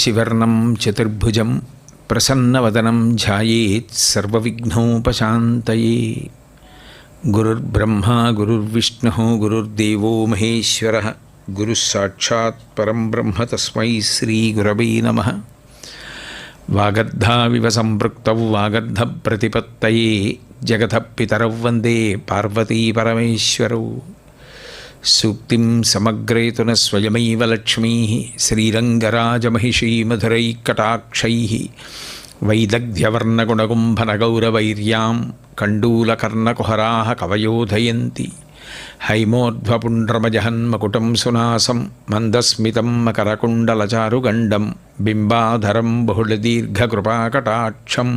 శివర్ణం చతుర్భుజం ప్రసన్నవదనం ధ్యాయేత్ సర్వవిఘ్నోపశాంతయే. గురుర్బ్రహ్మ గురుర్విష్ణు గురుర్దేవో మహేశ్వర గురుస్సాక్షాత్ పరం బ్రహ్మ తస్మై శ్రీగురవే నమః. వాగర్ధావివ సంపృక్తౌ వాగర్ధ ప్రతిపత్తయే జగతః పితరౌ వందే పార్వతీ పరమేశ్వరౌ. సూక్తిం సమగ్రేతున స్వయమైవ లక్ష్మీ శ్రీరంగరాజమహిషీ మధురైకటాక్షై వైదగ్ధ్యవర్ణగుణగుంభనగౌరవైర్యాం కండూలకర్ణకుహరా కవయోధయంతి. హైమోర్ధ్వపుండ్రమజహన్మకుటం సునాసం మందస్మితం మకరకుండలచారుగండం బింబాధరం బహుళదీర్ఘకృపాకటాక్షం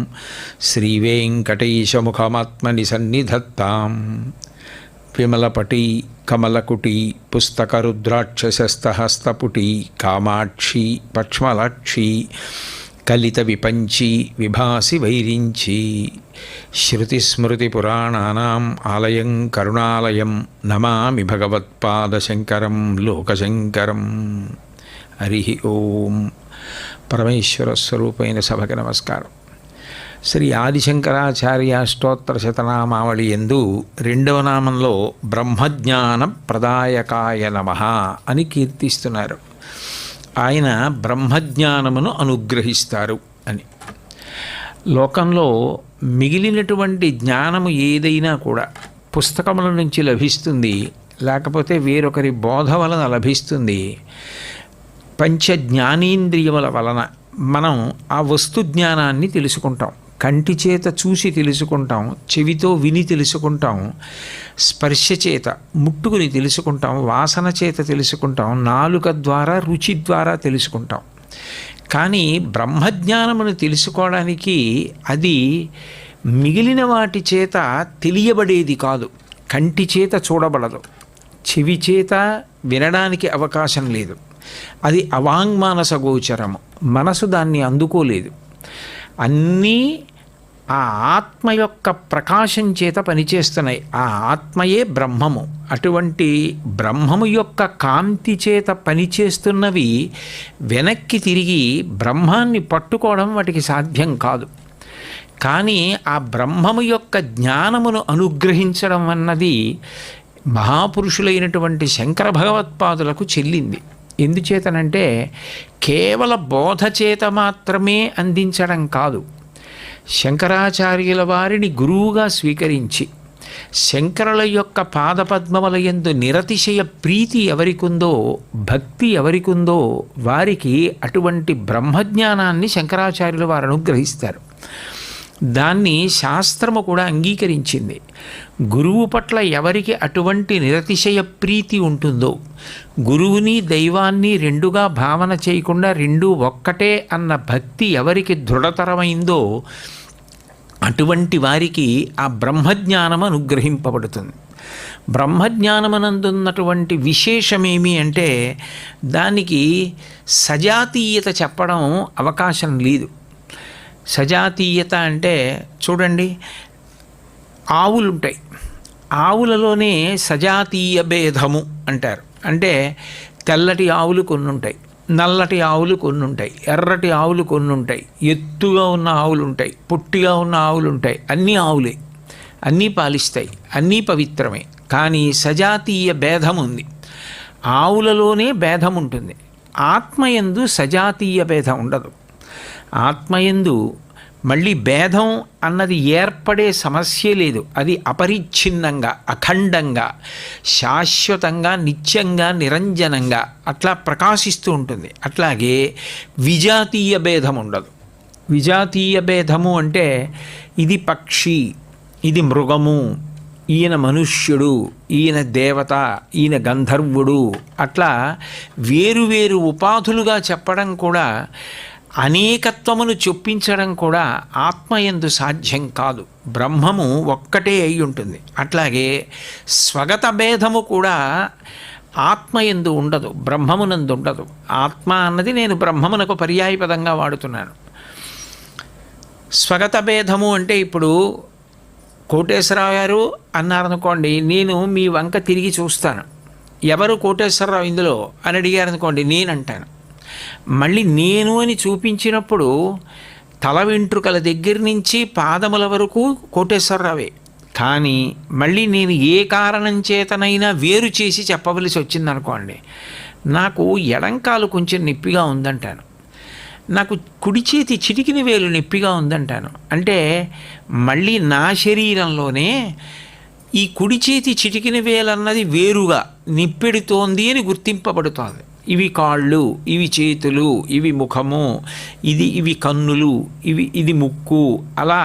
శ్రీవేంకటేశముఖమాత్మని సన్నిధత్తాం. విమలపటి కమలకుటి పుస్తకరుద్రాక్షసస్తహస్తపుటి కామాక్షి పక్ష్మలాక్షి కలిత విపంచి విభాసి వైరించి. శృతిస్మృతిపురాణానాం ఆలయం కరుణాలయం నమామి భగవత్పాదశంకరం లోకశంకరం. హరి ఓం. పరమేశ్వర స్వరూపైన సభకి నమస్కారం. శ్రీ ఆదిశంకరాచార్య అష్టోత్తర శతనామావళి యందు 2వ నామంలో బ్రహ్మజ్ఞాన ప్రదాయకాయ నమః అని కీర్తిస్తున్నారు. ఆయన బ్రహ్మజ్ఞానమును అనుగ్రహిస్తారు అని. లోకంలో మిగిలినటువంటి జ్ఞానము ఏదైనా కూడా పుస్తకముల నుంచి లభిస్తుంది, లేకపోతే వేరొకరి బోధ వలన లభిస్తుంది. పంచ జ్ఞానేంద్రియముల వలన మనం ఆ వస్తు జ్ఞానాన్ని తెలుసుకుంటాం. కంటి చేత చూసి తెలుసుకుంటాం, చెవితో విని తెలుసుకుంటాం, స్పర్శ చేత ముట్టుకుని తెలుసుకుంటాం, వాసన చేత తెలుసుకుంటాం, నాలుక ద్వారా రుచి ద్వారా తెలుసుకుంటాం. కానీ బ్రహ్మజ్ఞానమును తెలుసుకోవడానికి అది మిగిలిన వాటి చేత తెలియబడేది కాదు. కంటి చేత చూడబడదు, చెవి చేత వినడానికి అవకాశం లేదు. అది అవాంగ్మానస గోచరము, మనసు దాన్ని అందుకోలేదు. అన్నీ ఆ ఆత్మ యొక్క ప్రకాశం చేత పనిచేస్తున్నాయి. ఆ ఆత్మయే బ్రహ్మము. అటువంటి బ్రహ్మము యొక్క కాంతి చేత పనిచేస్తున్నవి వెనక్కి తిరిగి బ్రహ్మాన్ని పట్టుకోవడం వాటికి సాధ్యం కాదు. కానీ ఆ బ్రహ్మము యొక్క జ్ఞానమును అనుగ్రహించడం అన్నది మహాపురుషులైనటువంటి శంకర భగవత్పాదులకు చెల్లింది. ఎందుచేతనంటే కేవల బోధ చేత మాత్రమే అందించడం కాదు, శంకరాచార్యుల వారిని గురువుగా స్వీకరించి శంకరుల యొక్క పాదపద్మముల యందు నిరతిశయ ప్రీతి ఎవరికుందో, భక్తి ఎవరికుందో వారికి అటువంటి బ్రహ్మజ్ఞానాన్ని శంకరాచార్యుల వారు అనుగ్రహిస్తారు. దాన్ని శాస్త్రము కూడా అంగీకరించింది. గురువు పట్ల ఎవరికి అటువంటి నిరతిశయ ప్రీతి ఉంటుందో, గురువుని దైవాన్ని రెండుగా భావన చేయకుండా రెండూ ఒక్కటే అన్న భక్తి ఎవరికి దృఢతరమైందో అటువంటి వారికి ఆ బ్రహ్మజ్ఞానం అనుగ్రహింపబడుతుంది. బ్రహ్మజ్ఞానమనందున్నటువంటి విశేషమేమి అంటే దానికి సజాతీయత చెప్పడం అవకాశం లేదు. సజాతీయత అంటే చూడండి, ఆవులుంటాయి, ఆవులలోనే సజాతీయ భేదము అంటారు. అంటే తెల్లటి ఆవులు కొన్ని ఉంటాయి, నల్లటి ఆవులు కొన్ని ఉంటాయి, ఎర్రటి ఆవులు కొన్ని ఉంటాయి, ఎత్తుగా ఉన్న ఆవులు ఉంటాయి, పొట్టిగా ఉన్న ఆవులు ఉంటాయి. అన్నీ ఆవులే, అన్నీ పాలిస్తాయి, అన్నీ పవిత్రమే. కానీ సజాతీయ భేదం ఉంది. ఆవులలోనే భేదం ఉంటుంది. ఆత్మయందు సజాతీయ భేదం ఉండదు. ఆత్మయందు మళ్ళీ భేదం అన్నది ఏర్పడే సమస్య లేదు. అది అపరిచ్ఛిన్నంగా, అఖండంగా, శాశ్వతంగా, నిత్యంగా, నిరంజనంగా అట్లా ప్రకాశిస్తూ ఉంటుంది. అట్లాగే విజాతీయ భేదం ఉండదు. విజాతీయ భేదము అంటే ఇది పక్షి, ఇది మృగము, ఈయన మనుష్యుడు, ఈయన దేవత, ఈయన గంధర్వుడు, అట్లా వేరువేరు ఉపాధులుగా చెప్పడం కూడా, అనేకత్వమును చొప్పించడం కూడా ఆత్మయందు సాధ్యం కాదు. బ్రహ్మము ఒక్కటే అయి ఉంటుంది. అట్లాగే స్వగత భేదము కూడా ఆత్మయందు ఉండదు, బ్రహ్మమునందు ఉండదు. ఆత్మ అన్నది నేను బ్రహ్మమునకు పర్యాయపదంగా వాడుతున్నాను. స్వగత భేదము అంటే ఇప్పుడు కోటేశ్వరరావు గారు అన్నారనుకోండి, నేను మీ వంక తిరిగి చూస్తాను, ఎవరు కోటేశ్వరరావు ఇందులో అని అడిగారనుకోండి, నేనంటాను. మళ్ళీ నేను అని చూపించినప్పుడు తల వెంట్రుకల దగ్గర నుంచి పాదముల వరకు కోటేశ్వరరావే. కానీ మళ్ళీ నేను ఏ కారణం చేతనైనా వేరు చేసి చెప్పవలసి వచ్చిందనుకోండి, నాకు ఎడంకాలు కొంచెం నొప్పిగా ఉందంటాను, నాకు కుడి చేతి చిటికిన వేలు నొప్పిగా ఉందంటాను. అంటే మళ్ళీ నా శరీరంలోనే ఈ కుడి చేతి చిటికిన వేలన్నది వేరుగా నిప్పెడుతోంది అని గుర్తింపబడుతోంది. ఇవి కాళ్ళు, ఇవి చేతులు, ఇవి ముఖము, ఇవి కన్నులు, ఇది ముక్కు, అలా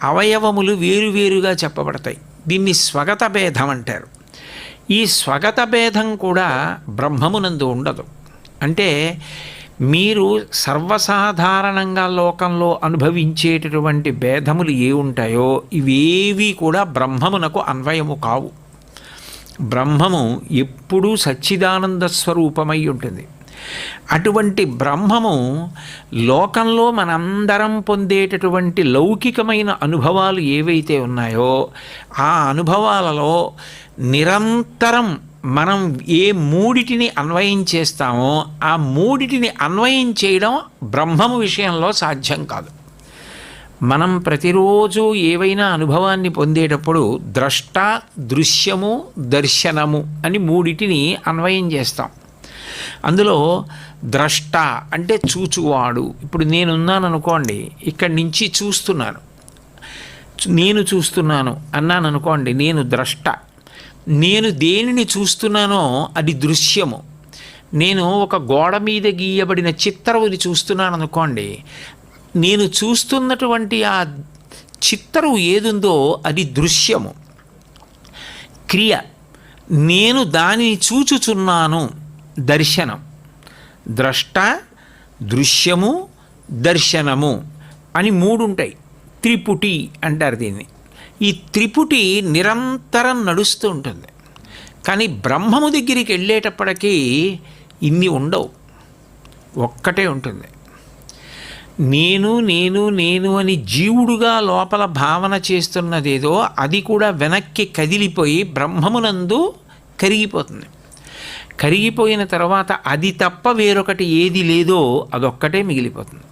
అవయవములు వేరువేరుగా చెప్పబడతాయి. దీన్ని స్వగత భేదం అంటారు. ఈ స్వగత భేదం కూడా బ్రహ్మమునందు ఉండదు. అంటే మీరు సర్వసాధారణంగా లోకంలో అనుభవించేటటువంటి భేదములు ఏ ఉంటాయో ఇవేవి కూడా బ్రహ్మమునకు అన్వయము కావు. బ్రహ్మము ఎప్పుడూ సచ్చిదానంద స్వరూపమై ఉంటుంది. అటువంటి బ్రహ్మము లోకంలో మనందరం పొందేటటువంటి లౌకికమైన అనుభవాలు ఏవైతే ఉన్నాయో ఆ అనుభవాలలో నిరంతరం మనం ఏ మూడిటిని అన్వయం చేస్తామో ఆ మూడిటిని అన్వయం చేయడం బ్రహ్మము విషయంలో సాధ్యం కాదు. మనం ప్రతిరోజు ఏవైనా అనుభవాన్ని పొందేటప్పుడు ద్రష్ట, దృశ్యము, దర్శనము అని మూడిటిని అన్వయం చేస్తాం. అందులో ద్రష్ట అంటే చూచువాడు. ఇప్పుడు నేనున్నాను అనుకోండి, ఇక్కడి నుంచి చూస్తున్నాను, నేను చూస్తున్నాను అన్నాను అనుకోండి, నేను ద్రష్ట. నేను దేనిని చూస్తున్నానో అది దృశ్యము. నేను ఒక గోడ మీద గీయబడిన చిత్రముని చూస్తున్నాను అనుకోండి, నేను చూస్తున్నటువంటి ఆ చిత్రం ఏదుందో అది దృశ్యము, క్రియ. నేను దానిని చూచుచున్నాను, దర్శనం. ద్రష్ట, దృశ్యము, దర్శనము అని మూడు ఉంటాయి. త్రిపుటి అంటారు దీన్ని. ఈ త్రిపుటి నిరంతరం నడుస్తూ ఉంటుంది. కానీ బ్రహ్మము దగ్గరికి వెళ్ళేటప్పటికీ ఇన్ని ఉండవు, ఒక్కటే ఉంటుంది. నేను నేను నేను అని జీవుడుగా లోపల భావన చేస్తున్నదేదో అది కూడా వెనక్కి కదిలిపోయి బ్రహ్మమునందు కరిగిపోతుంది. కరిగిపోయిన తర్వాత అది తప్ప వేరొకటి ఏది లేదో అదొక్కటే మిగిలిపోతుంది.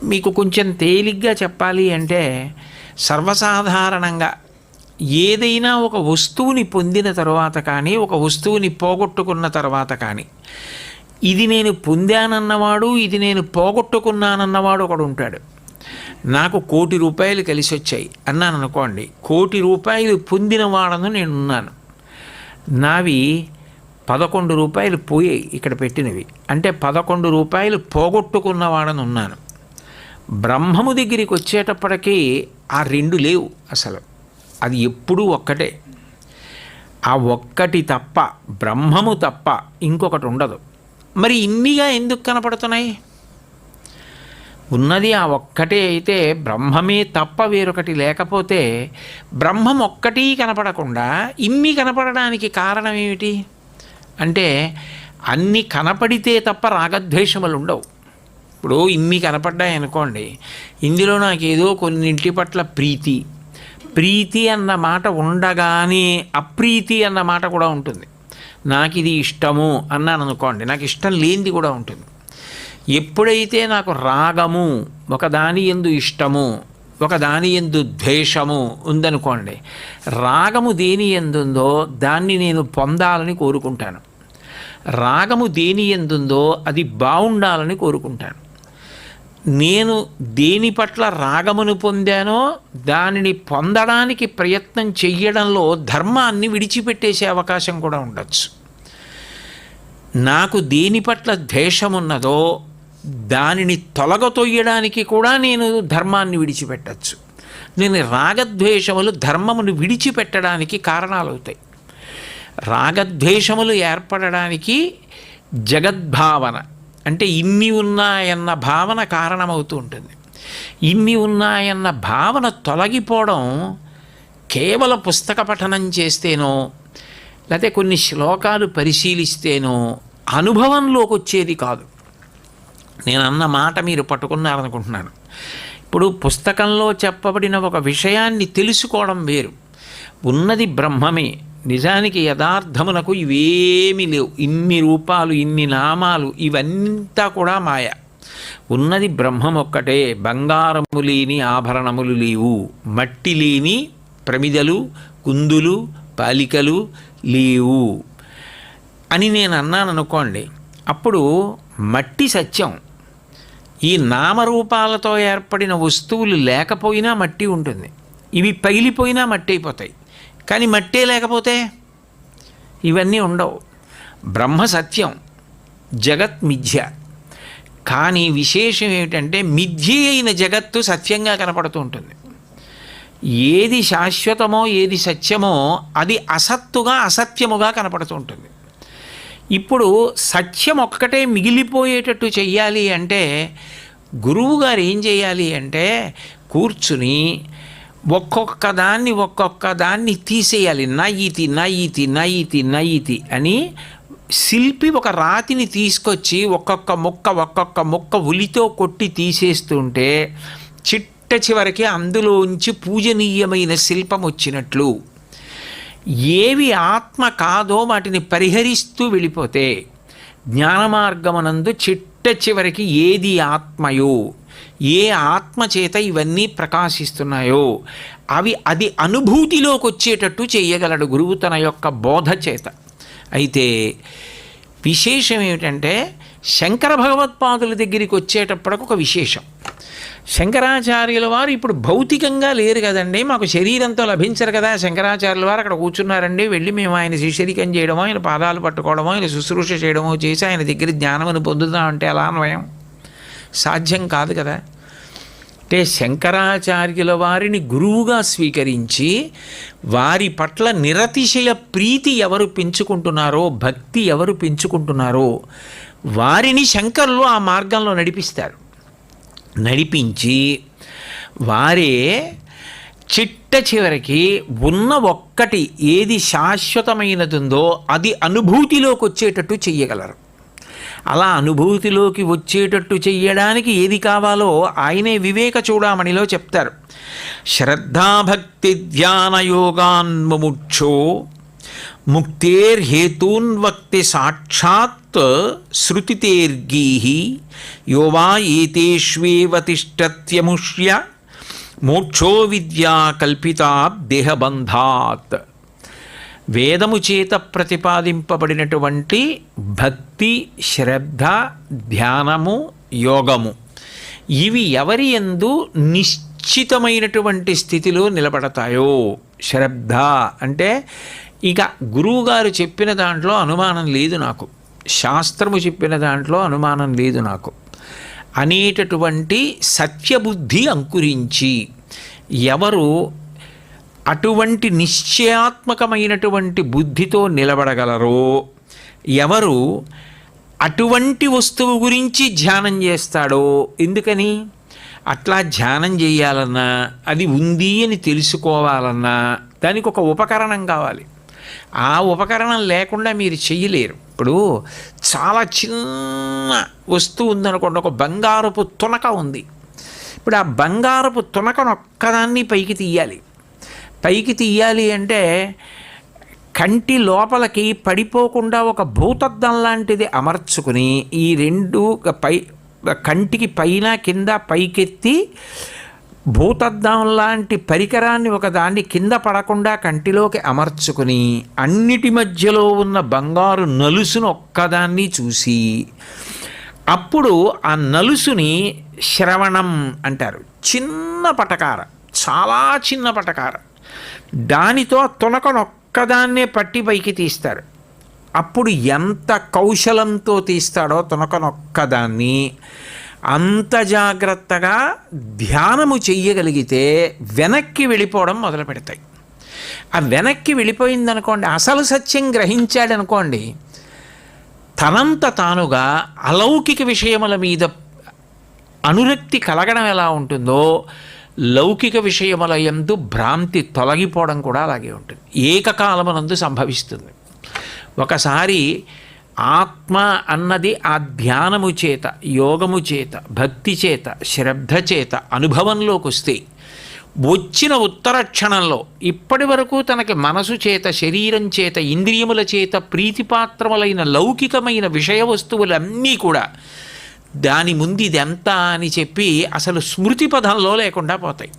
మీకు కొంచెం తేలిగ్గా చెప్పాలి అంటే, సర్వసాధారణంగా ఏదైనా ఒక వస్తువుని పొందిన తర్వాత కానీ ఒక వస్తువుని పోగొట్టుకున్న తర్వాత కానీ ఇది నేను పొందానన్నవాడు, ఇది నేను పోగొట్టుకున్నానన్నవాడు ఒకడు ఉంటాడు. నాకు 1 కోటి రూపాయలు కలిసి వచ్చాయి అన్నాను అనుకోండి, 1 కోటి రూపాయలు పొందిన వాడను నేనున్నాను. నావి 11 రూపాయలు పోయాయి ఇక్కడ పెట్టినవి, అంటే 11 రూపాయలు పోగొట్టుకున్నవాడని ఉన్నాను. బ్రహ్మము దగ్గరికి వచ్చేటప్పటికీ ఆ 2 లేవు అసలు, అది ఎప్పుడూ ఒక్కటే. ఆ ఒక్కటి తప్ప, బ్రహ్మము తప్ప ఇంకొకటి ఉండదు. మరి ఇన్నిగా ఎందుకు కనపడుతున్నాయి? ఉన్నది ఆ ఒక్కటే అయితే బ్రహ్మమే తప్ప వేరొకటి లేకపోతే బ్రహ్మం ఒక్కటి కనపడకుండా ఇన్ని కనపడడానికి కారణం ఏమిటి అంటే, అన్ని కనపడితే తప్ప రాగద్వేషములు ఉండవు. ఇప్పుడు ఇన్ని కనపడ్డాయి అనుకోండి, ఇందులో నాకేదో కొన్నింటి పట్ల ప్రీతి అన్న మాట ఉండగానే అప్రీతి అన్న మాట కూడా ఉంటుంది. నాకు ఇది ఇష్టము అన్నాను అనుకోండి, నాకు ఇష్టం లేనిది కూడా ఉంటుంది. ఎప్పుడైతే నాకు రాగము, ఒకదాని యందు ఇష్టము, ఒకదాని యందు ద్వేషము ఉందనుకోండి, రాగము దేని యందుందో దాన్ని నేను పొందాలని కోరుకుంటాను, రాగము దేని యందుందో అది బాగుండాలని కోరుకుంటాను. నేను దేని పట్ల రాగమును పొందానో దానిని పొందడానికి ప్రయత్నం చెయ్యడంలో ధర్మాన్ని విడిచిపెట్టేసే అవకాశం కూడా ఉండొచ్చు. నాకు దేని పట్ల ద్వేషమున్నదో దానిని తొలగతొయ్యడానికి కూడా నేను ధర్మాన్ని విడిచిపెట్టచ్చు. నేను రాగద్వేషములు ధర్మమును విడిచిపెట్టడానికి కారణాలు అవుతాయి. రాగద్వేషములు ఏర్పడడానికి జగద్భావన అంటే ఇన్ని ఉన్నాయన్న భావన కారణమవుతూ ఉంటుంది. ఇన్ని ఉన్నాయన్న భావన తొలగిపోవడం కేవలం పుస్తక పఠనం చేస్తేనో లేకపోతే కొన్ని శ్లోకాలు పరిశీలిస్తేనో అనుభవంలోకి వచ్చేది కాదు. నేను అన్న మాట మీరు పట్టుకున్నారనుకుంటున్నాను. ఇప్పుడు పుస్తకంలో చెప్పబడిన ఒక విషయాన్ని తెలుసుకోవడం వేరు, ఉన్నది బ్రహ్మమే, నిజానికి యథార్థమునకు ఇవేమీ లేవు. ఇన్ని రూపాలు, ఇన్ని నామాలు, ఇవంతా కూడా మాయ. ఉన్నది బ్రహ్మం ఒక్కటే. బంగారము లేని ఆభరణములు లేవు, మట్టి లేని ప్రమిదలు, కుందులు, పాలికలు లేవు అని నేను అన్నాను అనుకోండి. అప్పుడు మట్టి సత్యం. ఈ నామరూపాలతో ఏర్పడిన వస్తువులు లేకపోయినా మట్టి ఉంటుంది. ఇవి పగిలిపోయినా మట్టి అయిపోతాయి. కానీ మట్టే లేకపోతే ఇవన్నీ ఉండవు. బ్రహ్మ సత్యం, జగత్ మిథ్య. కానీ విశేషం ఏమిటంటే మిథ్య అయిన జగత్తు సత్యంగా కనపడుతూ ఉంటుంది. ఏది శాశ్వతమో, ఏది సత్యమో అది అసత్తుగా, అసత్యముగా కనపడుతూ ఉంటుంది. ఇప్పుడు సత్యం ఒక్కటే మిగిలిపోయేటట్టు చెయ్యాలి అంటే గురువు గారు ఏం చేయాలి అంటే కూర్చుని ఒక్కొక్క దాన్ని తీసేయాలి. నయితి నయితి నయితి నయితి అని శిల్పి ఒక రాతిని తీసుకొచ్చి ఒక్కొక్క ముక్క ఉలితో కొట్టి తీసేస్తుంటే చిట్ట చివరికి అందులోంచి పూజనీయమైన శిల్పం వచ్చినట్లు. ఏవి ఆత్మ కాదో వాటిని పరిహరిస్తూ వెళ్ళిపోతే జ్ఞానమార్గమనందు చిట్ట చివరికి ఏది ఆత్మయో, ఏ ఆత్మ చేత ఇవన్నీ ప్రకాశిస్తున్నాయో అది అనుభూతిలోకి వచ్చేటట్టు చేయగలడు గురువు తన యొక్క బోధ చేత. అయితే విశేషం ఏమిటంటే శంకర భగవత్పాదుల దగ్గరికి వచ్చేటప్పటికి ఒక విశేషం. శంకరాచార్యుల వారు ఇప్పుడు భౌతికంగా లేరు కదండి, మాకు శరీరంతో లభించరు కదా. శంకరాచార్యుల వారు అక్కడ కూర్చున్నారండి, వెళ్ళి మేము ఆయన శిష్యరికం చేయడమో, ఆయన పాదాలు పట్టుకోవడమో, ఆయన శుశ్రూష చేయడమో చేసి ఆయన దగ్గర జ్ఞానమును పొందుతామంటే ఎలా అన్వయం? సాధ్యం కాదు కదా. అంటే శంకరాచార్యుల వారిని గురువుగా స్వీకరించి వారి పట్ల నిరతిశయ ప్రీతి ఎవరు పెంచుకుంటున్నారో, భక్తి ఎవరు పెంచుకుంటున్నారో వారిని శంకరులు ఆ మార్గంలో నడిపిస్తారు. నడిపించి వారే చిట్ట చివరికి ఉన్న ఒక్కటి ఏది శాశ్వతమైనదుందో అది అనుభూతిలోకి వచ్చేటట్టు చెయ్యగలరు. అలా అనుభూతిలోకి వచ్చేటట్టు చెయ్యడానికి ఏది కావాలో ఆయనే వివేక చూడామణిలో చెప్తారు. శ్రద్ధాభక్తి ధ్యానయోగాన్ముముక్షో ముక్తేర్హేతూన్వక్తి సాక్షాత్ శృతితేర్గీహి యోవా ఏతేష్వేవ తిష్టత్యముష్య మోక్షో విద్యా కల్పితా దేహబంధాత్. వేదము చేత ప్రతిపాదింపబడినటువంటి భక్తి, శ్రద్ధ, ధ్యానము, యోగము ఇవి ఎవరి యందు నిశ్చితమైనటువంటి స్థితిలో నిలబడతాయో. శ్రద్ధ అంటే ఇక గురువుగారు చెప్పిన దాంట్లో అనుమానం లేదు నాకు, శాస్త్రము చెప్పిన దాంట్లో అనుమానం లేదు నాకు అనేటటువంటి సత్యబుద్ధి అంకురించి ఎవరు అటువంటి నిశ్చయాత్మకమైనటువంటి బుద్ధితో నిలబడగలరో, ఎవరు అటువంటి వస్తువు గురించి ధ్యానం చేస్తాడో. ఎందుకని అట్లా ధ్యానం చేయాలన్నా, అది ఉంది అని తెలుసుకోవాలన్నా దానికి ఒక ఉపకరణం కావాలి. ఆ ఉపకరణం లేకుండా మీరు చెయ్యలేరు. ఇప్పుడు చాలా చిన్న వస్తువు ఉందనుకోండి, ఒక బంగారపు తునక ఉంది. ఇప్పుడు ఆ బంగారపు తునకను ఒక్కదాన్ని పైకి తీయాలి అంటే కంటి లోపలికి పడిపోకుండా ఒక భూతద్దం లాంటిది అమర్చుకుని ఈ రెండు కంటికి పైన కింద పైకెత్తి భూతద్దం లాంటి పరికరాన్ని ఒకదాన్ని కింద పడకుండా కంటిలోకి అమర్చుకుని అన్నిటి మధ్యలో ఉన్న బంగారు నలుసును ఒక్కదాన్ని చూసి అప్పుడు ఆ నలుసుని శ్రవణం అంటారు. చిన్న పటకార, చాలా చిన్న పటకార, దానితో తునకనొక్కదాన్నే పట్టి పైకి తీస్తారు. అప్పుడు ఎంత కౌశలంతో తీస్తాడో తునకనొక్కదాన్ని, అంత జాగ్రత్తగా ధ్యానము చెయ్యగలిగితే వెనక్కి వెళ్ళిపోవడం మొదలు పెడతాయి. ఆ వెనక్కి వెళ్ళిపోయిందనుకోండి, అసలు సత్యం గ్రహించాడనుకోండి, తనంత తానుగా అలౌకిక విషయముల మీద అనురక్తి కలగడం ఎలా ఉంటుందో లౌకిక విషయముల యందు భ్రాంతి తొలగిపోవడం కూడా అలాగే ఉంటుంది. ఏకకాలమునందు సంభవిస్తుంది. ఒకసారి ఆత్మ అన్నది ఆ ధ్యానము చేత, యోగము చేత, భక్తి చేత, శ్రద్ధ చేత అనుభవంలోకి వస్తే వచ్చిన ఉత్తర క్షణంలో ఇప్పటి వరకు తనకి మనసు చేత, శరీరం చేత, ఇంద్రియముల చేత ప్రీతిపాత్రములైన లౌకికమైన విషయ వస్తువులన్నీ కూడా దాని ముందు ఇదెంత అని చెప్పి అసలు స్మృతి పదంలో లేకుండా పోతాయి.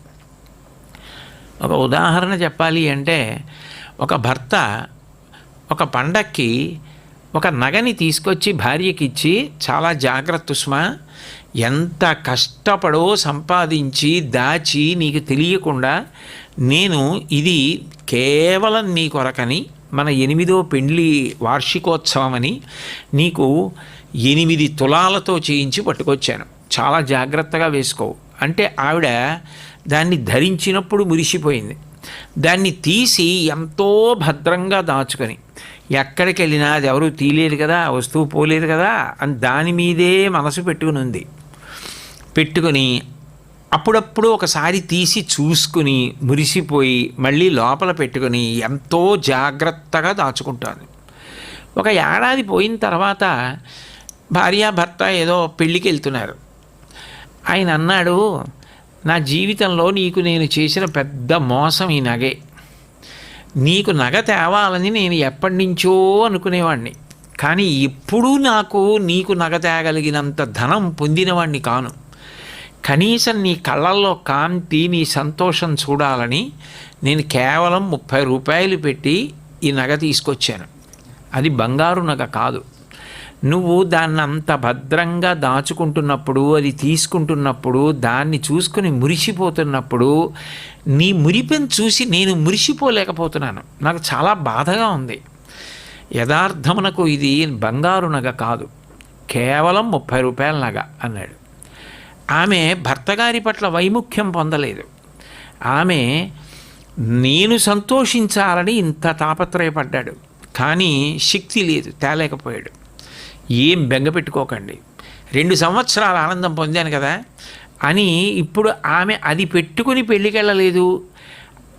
ఒక ఉదాహరణ చెప్పాలి అంటే, ఒక భర్త ఒక పండక్కి ఒక నగని తీసుకొచ్చి భార్యకిచ్చి, చాలా జాగ్రత్త సుమా, ఎంత కష్టపడో సంపాదించి దాచి నీకు తెలియకుండా నేను ఇది కేవలం నీ కొరకని, మన 8వ పెండ్లి వార్షికోత్సవం అని నీకు 8 తులాలతో చేయించి పట్టుకొచ్చాను, చాలా జాగ్రత్తగా వేసుకో అంటే ఆవిడ దాన్ని ధరించినప్పుడు మురిసిపోయింది. దాన్ని తీసి ఎంతో భద్రంగా దాచుకొని, ఎక్కడికి వెళ్ళినా అది ఎవరు తీయలేదు కదా, వస్తువు పోలేదు కదా అని దాని మీదే మనసు పెట్టుకుని ఉంది. పెట్టుకుని అప్పుడప్పుడు ఒకసారి తీసి చూసుకుని మురిసిపోయి మళ్ళీ లోపల పెట్టుకుని ఎంతో జాగ్రత్తగా దాచుకుంటాను. ఒక ఏడాది పోయిన తర్వాత భార్యాభర్త ఏదో పెళ్ళికి వెళ్తున్నారు. ఆయన అన్నాడు, నా జీవితంలో నీకు నేను చేసిన పెద్ద మోసం ఈ నగే. నీకు నగ తేవాలని నేను ఎప్పటి నుంచో అనుకునేవాడిని, కానీ ఎప్పుడూ నీకు నగ తేగలిగినంత ధనం పొందినవాడిని కాను. కనీసం నీ కళ్ళల్లో కాంతి, నీ సంతోషం చూడాలని నేను కేవలం 30 రూపాయలు పెట్టి ఈ నగ తీసుకొచ్చాను. అది బంగారు నగ కాదు. నువ్వు దాన్ని అంత భద్రంగా దాచుకుంటున్నప్పుడు, అది తీసుకుంటున్నప్పుడు, దాన్ని చూసుకుని మురిసిపోతున్నప్పుడు, నీ మురిపెను చూసి నేను మురిసిపోలేకపోతున్నాను. నాకు చాలా బాధగా ఉంది. యథార్థమునకు ఇది బంగారు నగ కాదు, కేవలం 30 రూపాయల నగ అన్నాడు. ఆమె భర్తగారి పట్ల వైముఖ్యం పొందలేదు. ఆమె నేను సంతోషించాలని ఇంత తాపత్రయపడ్డాడు, కానీ శక్తి లేదు, తేలేకపోయాడు. ఏం బెంగ పెట్టుకోకండి, 2 సంవత్సరాలు ఆనందం పొందాను కదా అని ఇప్పుడు ఆమె అది పెట్టుకుని పెళ్ళికెళ్ళలేదు,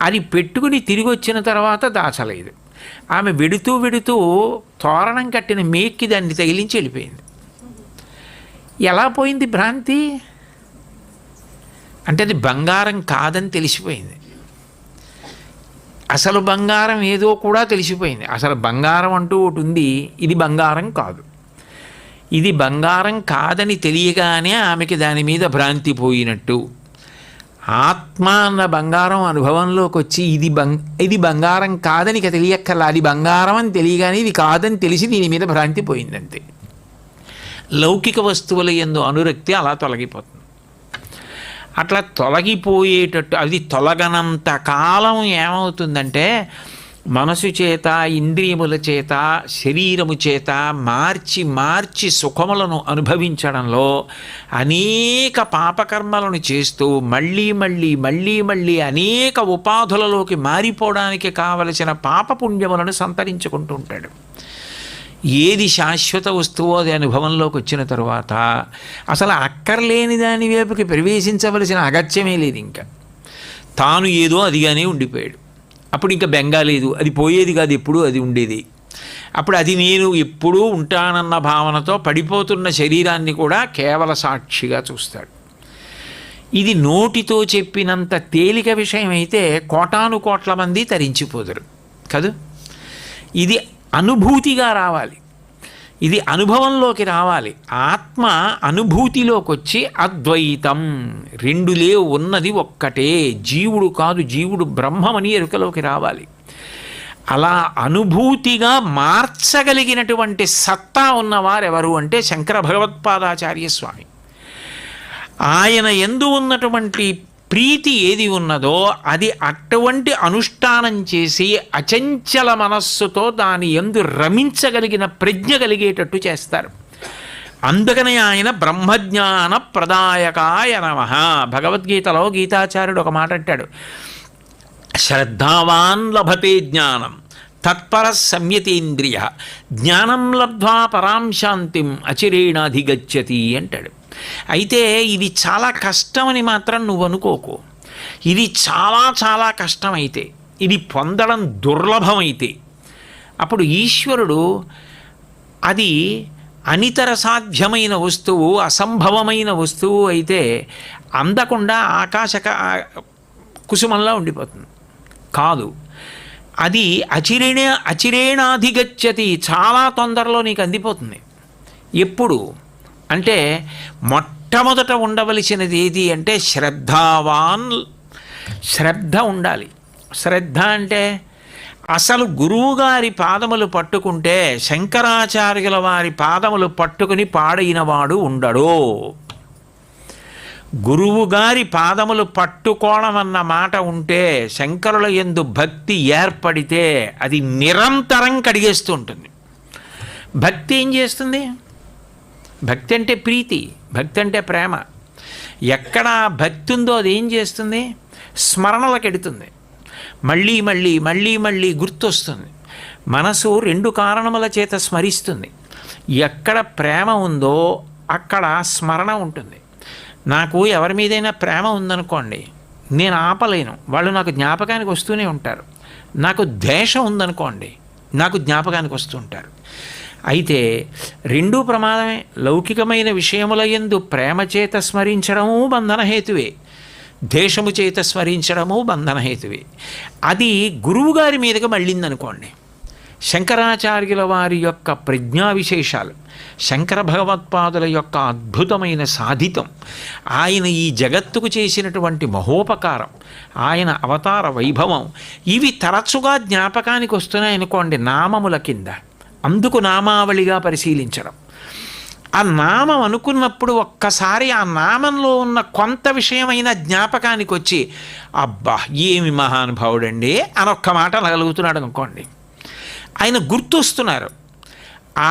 అది పెట్టుకుని తిరిగి వచ్చిన తర్వాత దాచలేదు. ఆమె వెడుతూ వెడుతూ తోరణం కట్టిన మేక్కి దాన్ని తగిలించి వెళ్ళిపోయింది. ఎలా పోయింది భ్రాంతి అంటే, అది బంగారం కాదని తెలిసిపోయింది. అసలు బంగారం ఏదో కూడా తెలిసిపోయింది. అసలు బంగారం అంటూ ఒకటి ఉంది, ఇది బంగారం కాదు. ఇది బంగారం కాదని తెలియగానే ఆమెకి దాని మీద భ్రాంతి పోయినట్టు, ఆత్మ అన్న బంగారం అనుభవంలోకి వచ్చి ఇది బంగారం కాదని ఇక తెలియక్కర్లా, అది బంగారం అని తెలియగానే ఇది కాదని తెలిసి దీని మీద భ్రాంతి పోయిందంతే. లౌకిక వస్తువుల యందు అనురక్తి అలా తొలగిపోతుంది. అట్లా తొలగిపోయేటట్టు, అది తొలగనంత కాలం ఏమవుతుందంటే, మనసు చేత, ఇంద్రియముల చేత, శరీరము చేత మార్చి మార్చి సుఖములను అనుభవించడంలో అనేక పాపకర్మలను చేస్తూ మళ్ళీ మళ్ళీ మళ్ళీ మళ్ళీ అనేక ఉపాధులలోకి మారిపోవడానికి కావలసిన పాపపుణ్యములను సంతరించుకుంటూ ఉంటాడు. ఏది శాశ్వత వస్తువో అది అనుభవంలోకి వచ్చిన తరువాత అసలు అక్కర్లేని దాని వైపుకి ప్రవేశించవలసిన అగత్యమే లేదు. ఇంకా తాను ఏదో అదిగానే ఉండిపోయాడు. అప్పుడు ఇంకా బెంగ లేదు, అది పోయేది కాదు, ఎప్పుడూ అది ఉండేది. అప్పుడు అది నేను ఎప్పుడూ ఉంటానన్న భావనతో పడిపోతున్న శరీరాన్ని కూడా కేవల సాక్షిగా చూస్తాడు. ఇది నోటితో చెప్పినంత తేలిక విషయం అయితే కోటాను కోట్ల మంది తరించిపోదురు కదూ. ఇది అనుభూతిగా రావాలి, ఇది అనుభవంలోకి రావాలి. ఆత్మ అనుభూతిలోకి వచ్చి అద్వైతం, 2 లేవు, ఉన్నది ఒక్కటే, జీవుడు కాదు, జీవుడు బ్రహ్మమని ఎరుకలోకి రావాలి. అలా అనుభూతిగా మార్చగలిగినటువంటి సత్తా ఉన్నవారెవరు అంటే శంకర భగవత్పాదాచార్య స్వామి. ఆయన యందు ఉన్నటువంటి ప్రీతి ఏది ఉన్నదో అది అటువంటి అనుష్ఠానం చేసి అచంచల మనస్సుతో దాని యందు రమించగలిగిన ప్రజ్ఞ కలిగేటట్టు చేస్తారు. అందుకని ఆయన బ్రహ్మజ్ఞాన ప్రదాయకాయ నమః. భగవద్గీతలో గీతాచార్యుడు ఒక మాట అంటాడు, శ్రద్ధావాన్ లభతే జ్ఞానం తత్పర సంయతేంద్రియ జ్ఞానం లబ్ధ్వా పరాం శాంతిం అచిరేణాధిగచ్చతి అంటాడు. అయితే ఇది చాలా కష్టమని మాత్రం నువ్వు అనుకోకు. ఇది చాలా చాలా కష్టమైతే, ఇది పొందడం దుర్లభమైతే అప్పుడు ఈశ్వరుడు అది అనితర సాధ్యమైన వస్తువు, అసంభవమైన వస్తువు అయితే అందకుండా కుసుమంలా ఉండిపోతుంది. కాదు, అది అచిరేణాధిగచ్చతి, చాలా తొందరలో నీకు అందిపోతుంది. ఎప్పుడు అంటే మొట్టమొదట ఉండవలసినది ఏది అంటే శ్రద్ధావాన్, శ్రద్ధ ఉండాలి. శ్రద్ధ అంటే అసలు గురువుగారి పాదములు పట్టుకుంటే శంకరాచార్యుల వారి పాదములు పట్టుకుని పాడైనవాడు ఉండడు. గురువుగారి పాదములు పట్టుకోవడం అన్న మాట ఉంటే, శంకరుల యందు భక్తి ఏర్పడితే అది నిరంతరం కడిగేస్తూ ఉంటుంది. భక్తి ఏం చేస్తుంది? భక్తి అంటే ప్రీతి, భక్తి అంటే ప్రేమ. ఎక్కడ భక్తి ఉందో అది ఏం చేస్తుంది? స్మరణలకు ఎడుతుంది. మళ్ళీ మళ్ళీ మళ్ళీ మళ్ళీ గుర్తొస్తుంది. మనసు రెండు కారణముల చేత స్మరిస్తుంది. ఎక్కడ ప్రేమ ఉందో అక్కడ స్మరణ ఉంటుంది. నాకు ఎవరి మీదైనా ప్రేమ ఉందనుకోండి, నేను ఆపలేను, వాళ్ళు నాకు జ్ఞాపకానికి వస్తూనే ఉంటారు. నాకు ద్వేషం ఉందనుకోండి, నాకు జ్ఞాపకానికి వస్తూ ఉంటారు. అయితే రెండూ ప్రమాదమే. లౌకికమైన విషయముల యందు ప్రేమ చేత స్మరించడము బంధనహేతువే, ద్వేషము చేత స్మరించడము బంధనహేతువే. అది గురువుగారి మీదకి మళ్ళిందనుకోండి, శంకరాచార్యుల వారి యొక్క ప్రజ్ఞా విశేషాలు, శంకర భగవత్పాదుల యొక్క అద్భుతమైన సాధితం, ఆయన ఈ జగత్తుకు చేసినటువంటి మహోపకారం, ఆయన అవతార వైభవం, ఇవి తరచుగా జ్ఞాపకానికి వస్తున్నాయనుకోండి నామముల కింద. అందుకు నామావళిగా పరిశీలించడం. ఆ నామం అనుకున్నప్పుడు ఒక్కసారి ఆ నామంలో ఉన్న కొంత విషయమైన జ్ఞాపకానికి వచ్చి, అబ్బా ఏమి మహానుభావుడండి అని ఒక్క మాట అనగలుగుతున్నాడు అనుకోండి, ఆయన గుర్తు వస్తున్నారు.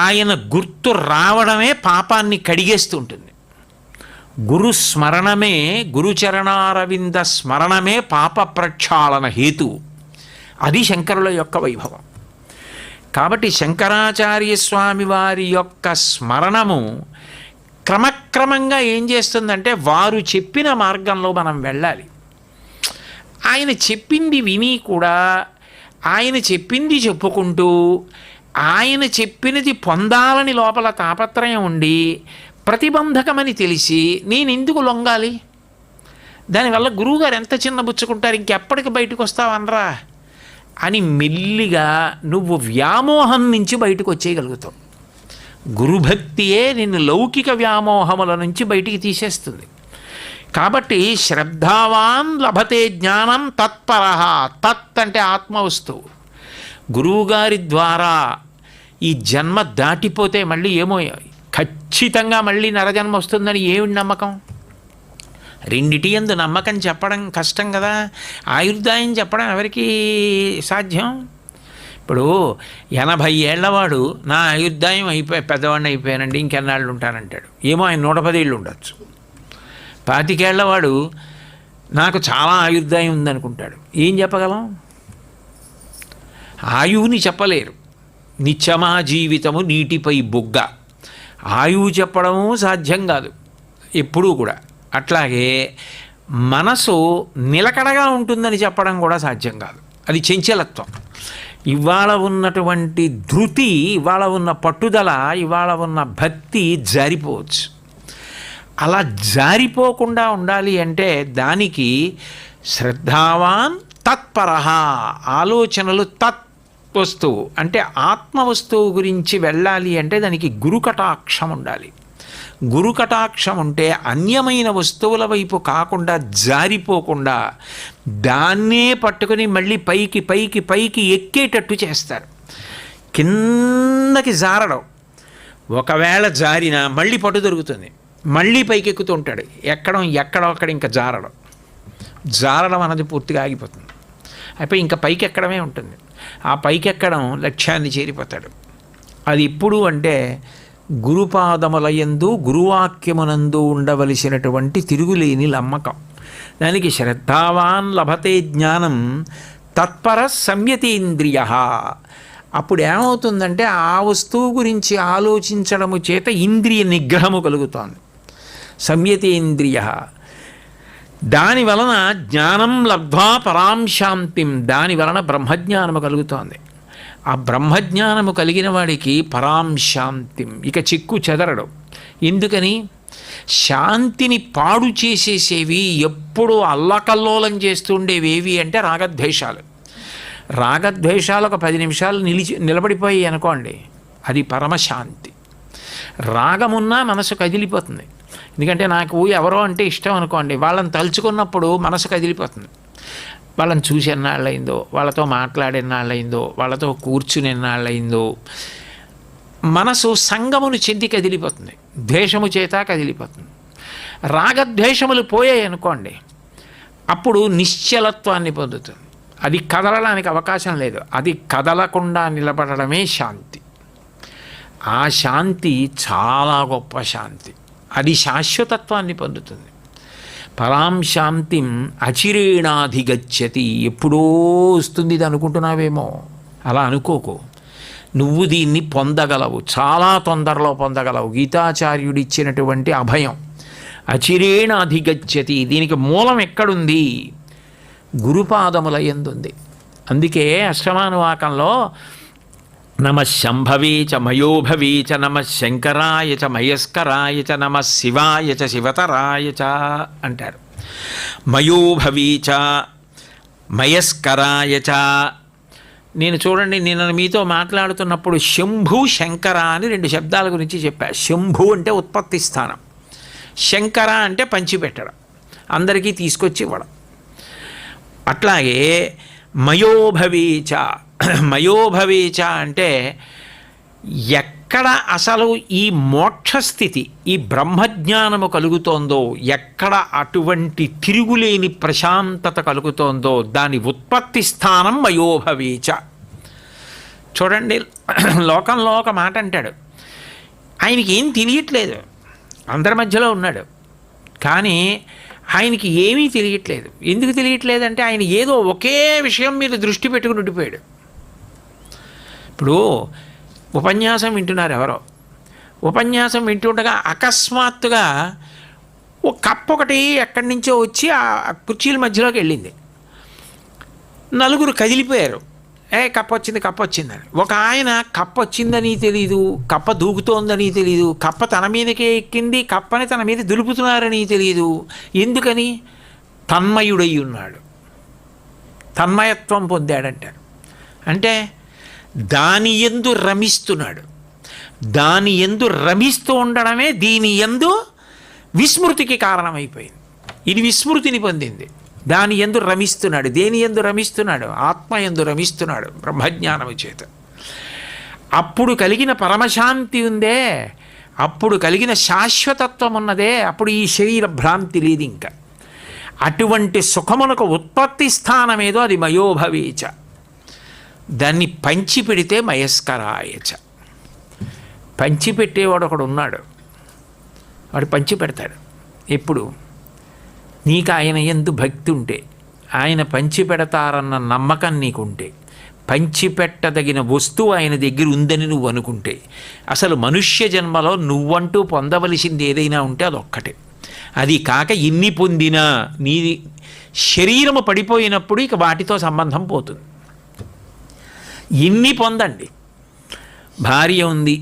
ఆయన గుర్తు రావడమే పాపాన్ని కడిగేస్తూ ఉంటుంది. గురు స్మరణమే, గురుచరణారవింద స్మరణమే పాప ప్రక్షాళన హేతువు. అది శంకరుల యొక్క వైభవం. కాబట్టి శంకరాచార్య స్వామి వారి యొక్క స్మరణము క్రమక్రమంగా ఏం చేస్తుందంటే, వారు చెప్పిన మార్గంలో మనం వెళ్ళాలి. ఆయన చెప్పింది విని కూడా, ఆయన చెప్పింది చెప్పుకుంటూ, ఆయన చెప్పినది పొందాలని లోపల తాపత్రయం ఉండి, ప్రతిబంధకమని తెలిసి నేను ఎందుకు లొంగాలి? దానివల్ల గురువుగారు ఎంత చిన్నబుచ్చుకుంటారు, ఇంకెప్పటికి బయటకు వస్తావనరా అని మెల్లిగా నువ్వు వ్యామోహం నుంచి బయటకు వచ్చేయగలుగుతావు. గురుభక్తియే నిన్ను లౌకిక వ్యామోహముల నుంచి బయటికి తీసేస్తుంది. కాబట్టి శ్రద్ధావాన్ లభతే జ్ఞానం తత్పరః. తత్ అంటే ఆత్మవస్తువు. గురువుగారి ద్వారా ఈ జన్మ దాటిపోతే మళ్ళీ ఏమో ఖచ్చితంగా మళ్ళీ నరజన్మ వస్తుందని ఏమి నమ్మకం? రెండిటి యందు నమ్మకం చెప్పడం కష్టం కదా. ఆయుర్దాయం చెప్పడం ఎవరికి సాధ్యం? ఇప్పుడు 80 ఏళ్లవాడు నా ఆయుర్దాయం పెద్దవాడిని అయిపోయానండి, ఇంకెన్నాళ్ళు ఉంటానంటాడు. ఏమో ఆయన 110 ఏళ్ళు ఉండొచ్చు. 25 ఏళ్లవాడు నాకు చాలా ఆయుర్దాయం ఉందనుకుంటాడు. ఏం చెప్పగలం? ఆయువుని చెప్పలేరు. నిత్యమా జీవితము నీటిపై బుగ్గ. ఆయువు చెప్పడము సాధ్యం కాదు ఎప్పుడూ కూడా. అట్లాగే మనసు నిలకడగా ఉంటుందని చెప్పడం కూడా సాధ్యం కాదు. అది చంచలత్వం. ఇవాళ ఉన్నటువంటి ధృతి, ఇవాళ ఉన్న పట్టుదల, ఇవాళ ఉన్న భక్తి జారిపోవచ్చు. అలా జారిపోకుండా ఉండాలి అంటే దానికి శ్రద్ధావాన్ తత్పరః. ఆలోచనలు తత్ వస్తువు అంటే ఆత్మవస్తువు గురించి వెళ్ళాలి అంటే దానికి గురుకటాక్షం ఉండాలి. గురుకటాక్షం ఉంటే అన్యమైన వస్తువుల వైపు కాకుండా, జారిపోకుండా దాన్నే పట్టుకుని మళ్ళీ పైకి పైకి పైకి ఎక్కేటట్టు చేస్తారు. కిందకి జారడం, ఒకవేళ జారినా మళ్ళీ పట్టు దొరుకుతుంది, మళ్ళీ పైకి ఎక్కుతూ ఉంటాడు. ఎక్కడో అక్కడ ఇంకా జారడం అన్నది పూర్తిగా ఆగిపోతుంది. అయిపోయి ఇంకా పైకి ఎక్కడమే ఉంటుంది. ఆ పైకి ఎక్కడం లక్ష్యాన్ని చేరిపోతాడు. అది ఇప్పుడు అంటే గురుపాదములయందు, గురువాక్యమునందు ఉండవలసినటువంటి తిరుగులేని నమ్మకం. దానికి శ్రద్ధావాన్ లభతే జ్ఞానం తత్పర సంయతేంద్రియ. అప్పుడు ఏమవుతుందంటే ఆ వస్తువు గురించి ఆలోచించడము చేత ఇంద్రియ నిగ్రహము కలుగుతోంది. సంయతేంద్రియ. దాని వలన జ్ఞానం లబ్ధ్వా పరాం శాంతిం. దాని వలన బ్రహ్మజ్ఞానము కలుగుతోంది. ఆ బ్రహ్మజ్ఞానము కలిగిన వాడికి పరాం శాంతిం, ఇక చిక్కు చెదరడు. ఎందుకని? శాంతిని పాడు చేసేసేవి, ఎప్పుడూ అల్లకల్లోలం చేస్తుండేవేవి అంటే రాగద్వేషాలు. రాగద్వేషాలు ఒక 10 నిమిషాలు నిలబడిపోయి అనుకోండి, అది పరమశాంతి. రాగమున్నా మనసు కదిలిపోతుంది. ఎందుకంటే నాకు ఎవరో అంటే ఇష్టం అనుకోండి, వాళ్ళని తలుచుకున్నప్పుడు మనసు కదిలిపోతుంది. వాళ్ళని చూసి ఎన్నాళ్ళయిందో, వాళ్ళతో మాట్లాడెన్నాళ్ళయిందో, వాళ్ళతో కూర్చుని ఎన్నాళ్ళయిందో, మనసు సంగమును చెంది కదిలిపోతుంది, ద్వేషము చేత కదిలిపోతుంది. రాగద్వేషములు పోయాయి అనుకోండి, అప్పుడు నిశ్చలత్వాన్ని పొందుతుంది. అది కదలడానికి అవకాశం లేదు. అది కదలకుండా నిలబడమే శాంతి. ఆ శాంతి చాలా గొప్ప శాంతి. అది శాశ్వతత్వాన్ని పొందుతుంది. పరాం శాంతిం అచిరేణాధిగచ్చతి. ఎప్పుడో వస్తుంది ఇది అనుకుంటున్నావేమో, అలా అనుకోకు. నువ్వు దీన్ని పొందగలవు, చాలా తొందరలో పొందగలవు. గీతాచార్యుడు ఇచ్చినటువంటి అభయం అచిరేణ అధిగచ్చతి. దీనికి మూలం ఎక్కడుంది? గురుపాదముల యందుంది. అందుకే అష్టమానువాకంలో నమ శంభవే చ మయోభవే చ నమ శంకరాయ చ మయస్కరాయ చ నమ శివాయ చ శివతరాయ చ అంటారు. మయోభవే చ మయస్కరాయ చ. నేను చూడండి, నేను మీతో మాట్లాడుతున్నప్పుడు శంభు శంకర అని 2 శబ్దాల గురించి చెప్పా. శంభు అంటే ఉత్పత్తి స్థానం, శంకర అంటే పంచిపెట్టడం, అందరికీ తీసుకొచ్చి ఇవ్వడం. అట్లాగే మయోభవేచ, మయోభవేచ అంటే ఎక్కడ అసలు ఈ మోక్షస్థితి, ఈ బ్రహ్మజ్ఞానము కలుగుతోందో, ఎక్కడ అటువంటి తిరుగులేని ప్రశాంతత కలుగుతోందో దాని ఉత్పత్తి స్థానం మయోభవేచ. చూడండి, లోకంలో ఒక మాట అంటాడు, ఆయనకి ఏం తెలియట్లేదు, అందరి మధ్యలో ఉన్నాడు, కానీ ఆయనకి ఏమీ తెలియట్లేదు. ఎందుకు తెలియట్లేదంటే ఆయన ఏదో ఒకే విషయం మీద దృష్టి పెట్టుకుని ఉండిపోయాడు. ఇప్పుడు ఉపన్యాసం వింటున్నారు ఎవరో, ఉపన్యాసం వింటుండగా అకస్మాత్తుగా ఓ కప్పు ఒకటి ఎక్కడి నుంచో వచ్చి ఆ కుర్చీల మధ్యలోకి వెళ్ళింది. నలుగురు కదిలిపోయారు, కప్ప వచ్చింది కప్ప వచ్చిందని. ఒక ఆయన కప్ప వచ్చిందని తెలీదు, కప్ప దూకుతోందని తెలీదు, కప్ప తన మీదకే ఎక్కింది, కప్పని తన మీద దులుపుతున్నారని తెలియదు. ఎందుకని? తన్మయుడై ఉన్నాడు, తన్మయత్వం పొందాడంటారు. అంటే దాని యందు రమిస్తున్నాడు. దాని యందు రమిస్తూ ఉండడమే దీని యందు విస్మృతికి కారణమైపోయింది. ఇది విస్మృతిని పొందింది. దాని యందు రమిస్తున్నాడు. దేని యందు రమిస్తున్నాడు? ఆత్మ యందు రమిస్తున్నాడు, బ్రహ్మజ్ఞానము చేత. అప్పుడు కలిగిన పరమశాంతి ఉందే, అప్పుడు కలిగిన శాశ్వతత్వం ఉన్నదే, అప్పుడు ఈ శరీర భ్రాంతి లేదు ఇంకా. అటువంటి సుఖమునకు ఉత్పత్తి స్థానమేదో అది మయోభవేచ. దాన్ని పంచిపెడితే మయస్కరాయచ. పంచిపెట్టేవాడు ఒకడు ఉన్నాడు, వాడు పంచిపెడతాడు. ఎప్పుడు? నీకు ఆయన యందు భక్తి ఉంటే, ఆయన పంచిపెడతారన్న నమ్మకం నీకుంటే, పంచిపెట్టదగిన వస్తువు ఆయన దగ్గర ఉందని నువ్వు అనుకుంటే, అసలు మనుష్య జన్మలో నువ్వంటూ పొందవలసింది ఏదైనా ఉంటే అదొక్కటే. అది కాక ఇన్ని పొందినా నీ శరీరము పడిపోయినప్పుడు ఇక వాటితో సంబంధం పోతుంది. ఇన్ని పొందండి. భార్య ఉంది,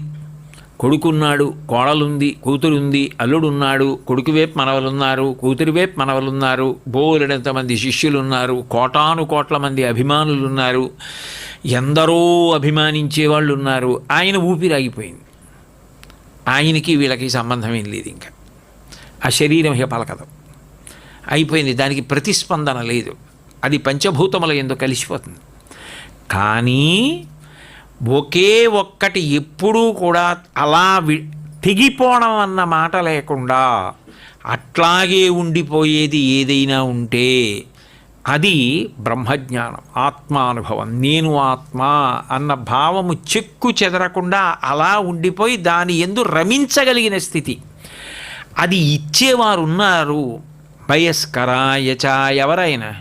కొడుకున్నాడు, కోడలుంది, కూతురుంది, అల్లుడున్నాడు, కొడుకు వైపు మనవలున్నారు, కూతురి వైపు మనవలున్నారు, బోలెడంతమంది శిష్యులున్నారు, కోటాను కోట్ల మంది అభిమానులు ఉన్నారు, ఎందరో అభిమానించే వాళ్ళు ఉన్నారు. ఆయన ఊపిరాగిపోయింది. ఆయనకి వీళ్ళకి సంబంధం ఏం లేదు. ఇంకా ఆ శరీరం ఇక పలకదు, అయిపోయింది. దానికి ప్రతిస్పందన లేదు. అది పంచభూతముల యందు కలిసిపోతుంది. కానీ ఒకే ఒక్కటి ఎప్పుడూ కూడా అలా తెగిపోవడం అన్న మాట లేకుండా అట్లాగే ఉండిపోయేది ఏదైనా ఉంటే అది బ్రహ్మజ్ఞానం, ఆత్మానుభవం. నేను ఆత్మ అన్న భావము చెక్కు చెదరకుండా అలా ఉండిపోయి దాని యందు రమించగలిగిన స్థితి. అది ఇచ్చేవారు ఉన్నారు. వయస్కరాయచ, ఎవరైనా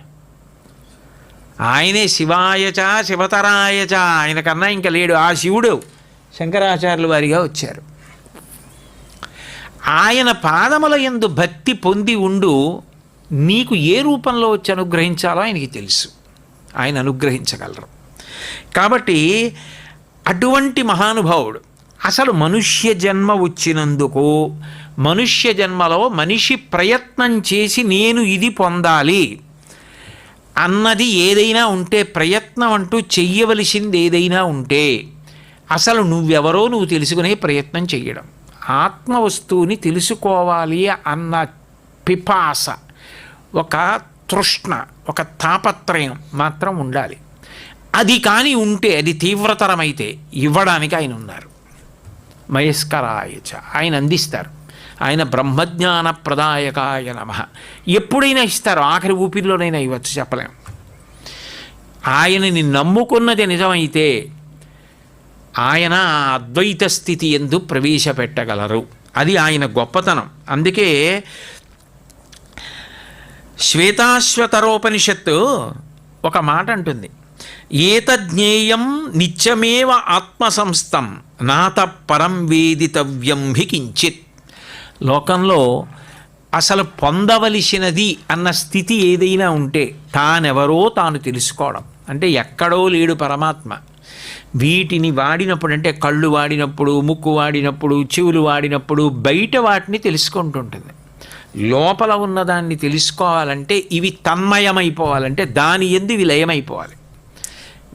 ఆయనే శివాయచ శివతరాయచ, ఆయన కన్నా ఇంకా లేడు. ఆ శివుడు శంకరాచార్యుల వారిగా వచ్చారు. ఆయన పాదముల యందు భక్తి పొంది ఉండు, నీకు ఏ రూపంలో వచ్చి అనుగ్రహించాలో ఆయనకి తెలుసు. ఆయన అనుగ్రహించగలరు. కాబట్టి అటువంటి మహానుభావుడు అసలు మనుష్య జన్మ వచ్చినందుకు మనుష్య జన్మలో మనిషి ప్రయత్నం చేసి నేను ఇది పొందాలి అన్నది ఏదైనా ఉంటే, ప్రయత్నం అంటూ చెయ్యవలసింది ఏదైనా ఉంటే, అసలు నువ్వెవరో నువ్వు తెలుసుకునే ప్రయత్నం చెయ్యడం. ఆత్మ వస్తువుని తెలుసుకోవాలి అన్న పిపాస, ఒక తృష్ణ, ఒక తాపత్రయం మాత్రం ఉండాలి. అది కానీ ఉంటే, అది తీవ్రతరమైతే ఇవ్వడానికి ఆయన ఉన్నారు. మయస్కరాయచ, ఆయన అందిస్తారు. ఆయన బ్రహ్మజ్ఞాన ప్రదాయకాయ నమః. ఎప్పుడైనా ఇస్తారు, ఆఖరి ఊపిరిలోనైనా ఇవ్వచ్చు, చెప్పలేం. ఆయనని నమ్ముకున్నది నిజమైతే ఆయన ఆ అద్వైత స్థితి యందు ప్రవేశపెట్టగలరు. అది ఆయన గొప్పతనం. అందుకే శ్వేతాశ్వతరోపనిషత్తు ఒక మాట అంటుంది, ఏతజ్ఞేయం నిత్యమేవ ఆత్మసంస్థం నాత పరం వేదితవ్యం హి కించిత్. లోకంలో అసలు పొందవలసినది అన్న స్థితి ఏదైనా ఉంటే తానెవరో తాను తెలుసుకోవడం. అంటే ఎక్కడో లేడు పరమాత్మ. వీటిని వాడినప్పుడు, అంటే కళ్ళు వాడినప్పుడు, ముక్కు వాడినప్పుడు, చెవులు వాడినప్పుడు బయట వాటిని తెలుసుకుంటుంటుంది. లోపల ఉన్నదాన్ని తెలుసుకోవాలంటే ఇవి తన్మయమైపోవాలంటే దాని యందు ఇవి లయమైపోవాలి,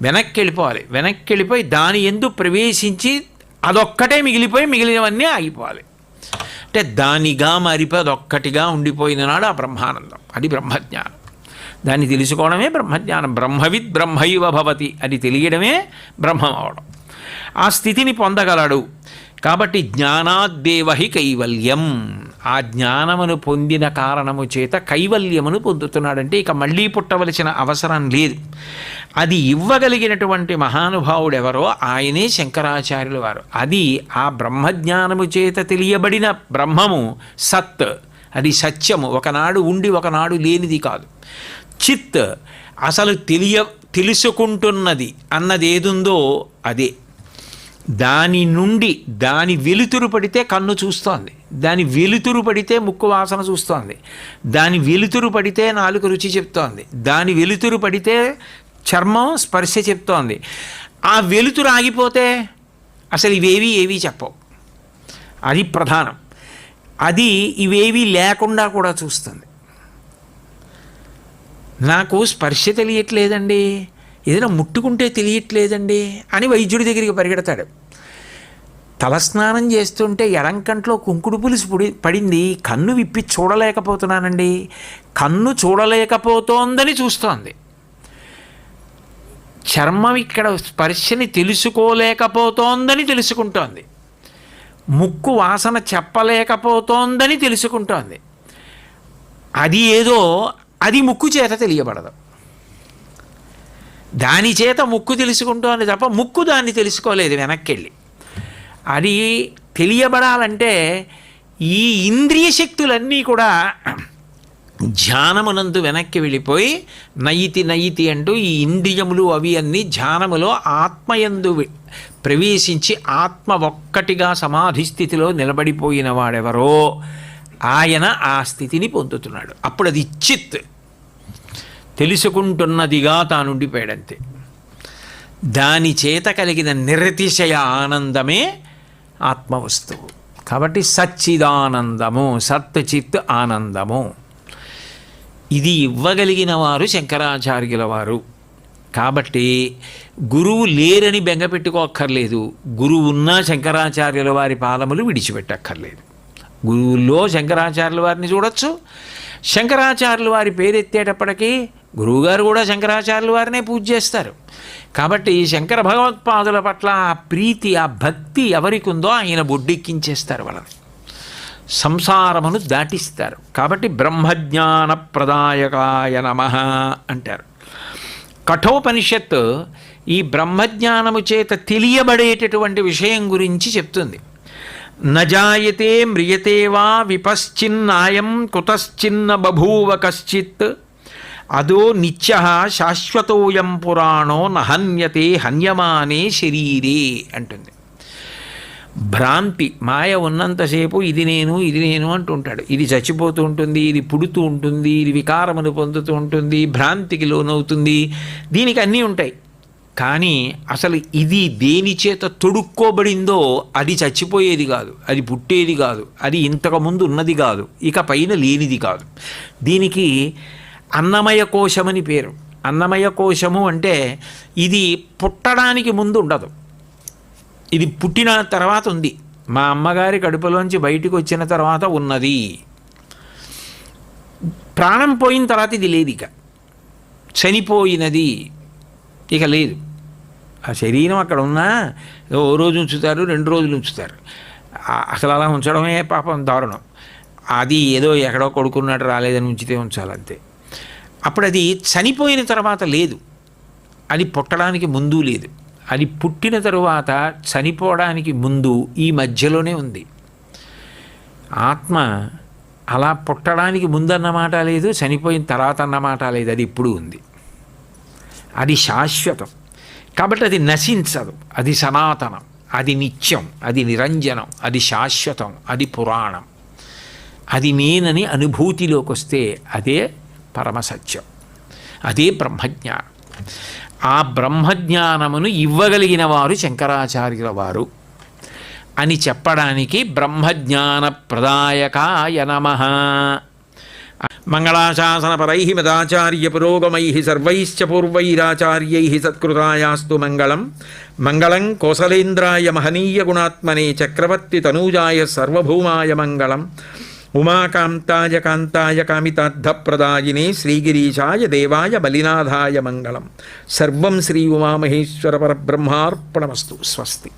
వెనక్కి వెళ్ళిపోవాలి. వెనక్కి వెళ్ళిపోయి దాని యందు ప్రవేశించి అదొక్కటే మిగిలిపోయి మిగిలినవన్నీ ఆగిపోవాలి. అంటే దానిగా మారిపోయి అదొక్కటిగా ఉండిపోయిన నాడు ఆ బ్రహ్మానందం. అది బ్రహ్మజ్ఞానం. దాన్ని తెలుసుకోవడమే బ్రహ్మజ్ఞానం. బ్రహ్మవిద్ బ్రహ్మైవ భవతి, అది తెలియడమే బ్రహ్మం అవడం. ఆ స్థితిని పొందగలడు. కాబట్టి జ్ఞానాద్దేవహి కైవల్యం. ఆ జ్ఞానమును పొందిన కారణము చేత కైవల్యమును పొందుతున్నాడంటే ఇక మళ్ళీ పుట్టవలసిన అవసరం లేదు. అది ఇవ్వగలిగినటువంటి మహానుభావుడు ఎవరో ఆయనే శంకరాచార్యుల వారు. అది ఆ బ్రహ్మజ్ఞానము చేత తెలియబడిన బ్రహ్మము సత్, అది సత్యము. ఒకనాడు ఉండి ఒకనాడు లేనిది కాదు. చిత్, అసలు తెలుసుకుంటున్నది అన్నది ఏదుందో అదే. దాని నుండి దాని వెలుతురు పడితే కన్ను చూస్తోంది, దాని వెలుతురు పడితే ముక్కు వాసన చూస్తోంది, దాని వెలుతురు పడితే నాలుక రుచి చెప్తోంది, దాని వెలుతురు పడితే చర్మం స్పర్శ చెప్తోంది. ఆ వెలుతురు ఆగిపోతే అసలు ఏవీ చెప్పవు. అది ప్రధానం. అది ఇవేవీ లేకుండా కూడా చూస్తుంది. నాకు స్పర్శ తెలియట్లేదండి, ఏదైనా ముట్టుకుంటే తెలియట్లేదండి అని వైద్యుడి దగ్గరికి పరిగెడతాడు. తలస్నానం చేస్తుంటే ఎడంకంట్లో కుంకుడు పులుసు పడింది, కన్ను విప్పి చూడలేకపోతున్నానండి. కన్ను చూడలేకపోతోందని చూస్తోంది. చర్మం ఇక్కడ స్పర్శని తెలుసుకోలేకపోతోందని తెలుసుకుంటోంది. ముక్కు వాసన చెప్పలేకపోతోందని తెలుసుకుంటోంది. అది ఏదో అది ముక్కు చేత తెలియబడదు. దాని చేత ముక్కు తెలుసుకుంటోంది తప్ప ముక్కు దాన్ని తెలుసుకోలేదు వెనక్కెళ్ళి. అది తెలియబడాలంటే ఈ ఇంద్రియ శక్తులన్నీ కూడా ధ్యానమునందు వెనక్కి వెళ్ళిపోయి నయితి అంటూ ఈ ఇంద్రియములు అవి అన్నీ ధ్యానములో ఆత్మయందు ప్రవేశించి ఆత్మ ఒక్కటిగా సమాధి స్థితిలో నిలబడిపోయిన వాడెవరో ఆయన ఆ స్థితిని పొందుతున్నాడు. అప్పుడు అది చిత్, తెలుసుకుంటున్నదిగా తానుండిపోయాడంతే. దాని చేత కలిగిన నిరతిశయ ఆనందమే ఆత్మవస్తువు. కాబట్టి సచ్చిదానందము, సత్ చిత్ ఆనందము. ఇది ఇవ్వగలిగిన వారు శంకరాచార్యుల వారు. కాబట్టి గురువు లేరని బెంగపెట్టుకోక్కర్లేదు. గురువు ఉన్నా శంకరాచార్యుల వారి పాదములు విడిచిపెట్టక్కర్లేదు. గురువుల్లో శంకరాచార్యుల వారిని చూడొచ్చు. శంకరాచార్యుల వారి పేరెత్తేటప్పటికీ గురువుగారు కూడా శంకరాచార్యుల వారినే పూజ చేస్తారు. కాబట్టి శంకర భగవత్పాదుల పట్ల ఆ ప్రీతి, ఆ భక్తి ఎవరికి ఉందో ఆయన బొడ్డెక్కించేస్తారు, వాళ్ళని సంసారమును దాటిస్తారు. కాబట్టి బ్రహ్మజ్ఞాన ప్రదాయకాయ నమః అంటారు. కఠోపనిషత్తు ఈ బ్రహ్మజ్ఞానము చేత తెలియబడేటటువంటి విషయం గురించి చెప్తుంది. నజాయతే మ్రియతే వా విపశ్చిన్నాయం కుతశ్చిన్న బభూవ కశ్చిత్ అదో నిత్య శాశ్వతోయం పురాణో నహన్యతే హన్యమానే శరీరే అంటుంది. భ్రాంతి, మాయ ఉన్నంతసేపు ఇది నేను అంటుంటాడు. ఇది చచ్చిపోతూ ఉంటుంది, ఇది పుడుతూ ఉంటుంది, ఇది వికారమును పొందుతూ ఉంటుంది, భ్రాంతికి లోనవుతుంది. దీనికి అన్నీ ఉంటాయి. కానీ అసలు ఇది దేని చేత తొడుక్కోబడిందో అది చచ్చిపోయేది కాదు, అది పుట్టేది కాదు, అది ఇంతకుముందు ఉన్నది కాదు, ఇక పైన లేనిది కాదు. దీనికి అన్నమయ కోశమని పేరు. అన్నమయ కోశము అంటే ఇది పుట్టడానికి ముందు ఉండదు, ఇది పుట్టిన తర్వాత ఉంది. మా అమ్మగారి కడుపులోంచి బయటికి వచ్చిన తర్వాత ఉన్నది. ప్రాణం పోయిన తర్వాత ఇది లేదు, ఇక చనిపోయినది, ఇక లేదు. ఆ శరీరం అక్కడ ఉన్నా ఓ రోజు ఉంచుతారు, 2 రోజులు ఉంచుతారు. అసలు అలా ఉంచడమే పాపం దారుణం. అది ఏదో ఎక్కడో కొడుకున్నట్టు రాలేదని ఉంచితే ఉంచాలంతే. అప్పుడు అది చనిపోయిన తర్వాత లేదు, అది పుట్టడానికి ముందు లేదు, అది పుట్టిన తరువాత చనిపోవడానికి ముందు ఈ మధ్యలోనే ఉంది. ఆత్మ అలా పుట్టడానికి ముందన్నమాట లేదు, చనిపోయిన తర్వాత అన్నమాట లేదు, అది ఇప్పుడు ఉంది. అది శాశ్వతం కాబట్టి అది నశించదు, అది సనాతనం, అది నిత్యం, అది నిరంజనం, అది శాశ్వతం, అది పురాణం. అది నేనని అనుభూతిలోకి వస్తే అదే పరమసత్యం, అదే బ్రహ్మజ్ఞానం. ఆ బ్రహ్మజ్ఞానమును ఇవ్వగలిగిన వారు శంకరాచార్యుల వారు అని చెప్పడానికి బ్రహ్మజ్ఞాన ప్రదాయకాయ నమః. మంగళాశాసనపరై మదాచార్య పురోగమై సర్వైశ్చ పూర్వైరాచార్యై సత్కృతాయాస్తు మంగళం. మంగళం కోసలేంద్రాయ మహనీయ గుణాత్మనే చక్రవర్తి తనూజాయ సర్వభౌమాయ మంగళం. ఉమాకాంతాయ కాంతాయ కామితార్థప్రదాయినే శ్రీగిరీశాయ దేవాయ బలినాథాయ మంగళం. సర్వం శ్రీ ఉమామహేశ్వర పరబ్రహ్మార్పణమస్తు. స్వస్తి.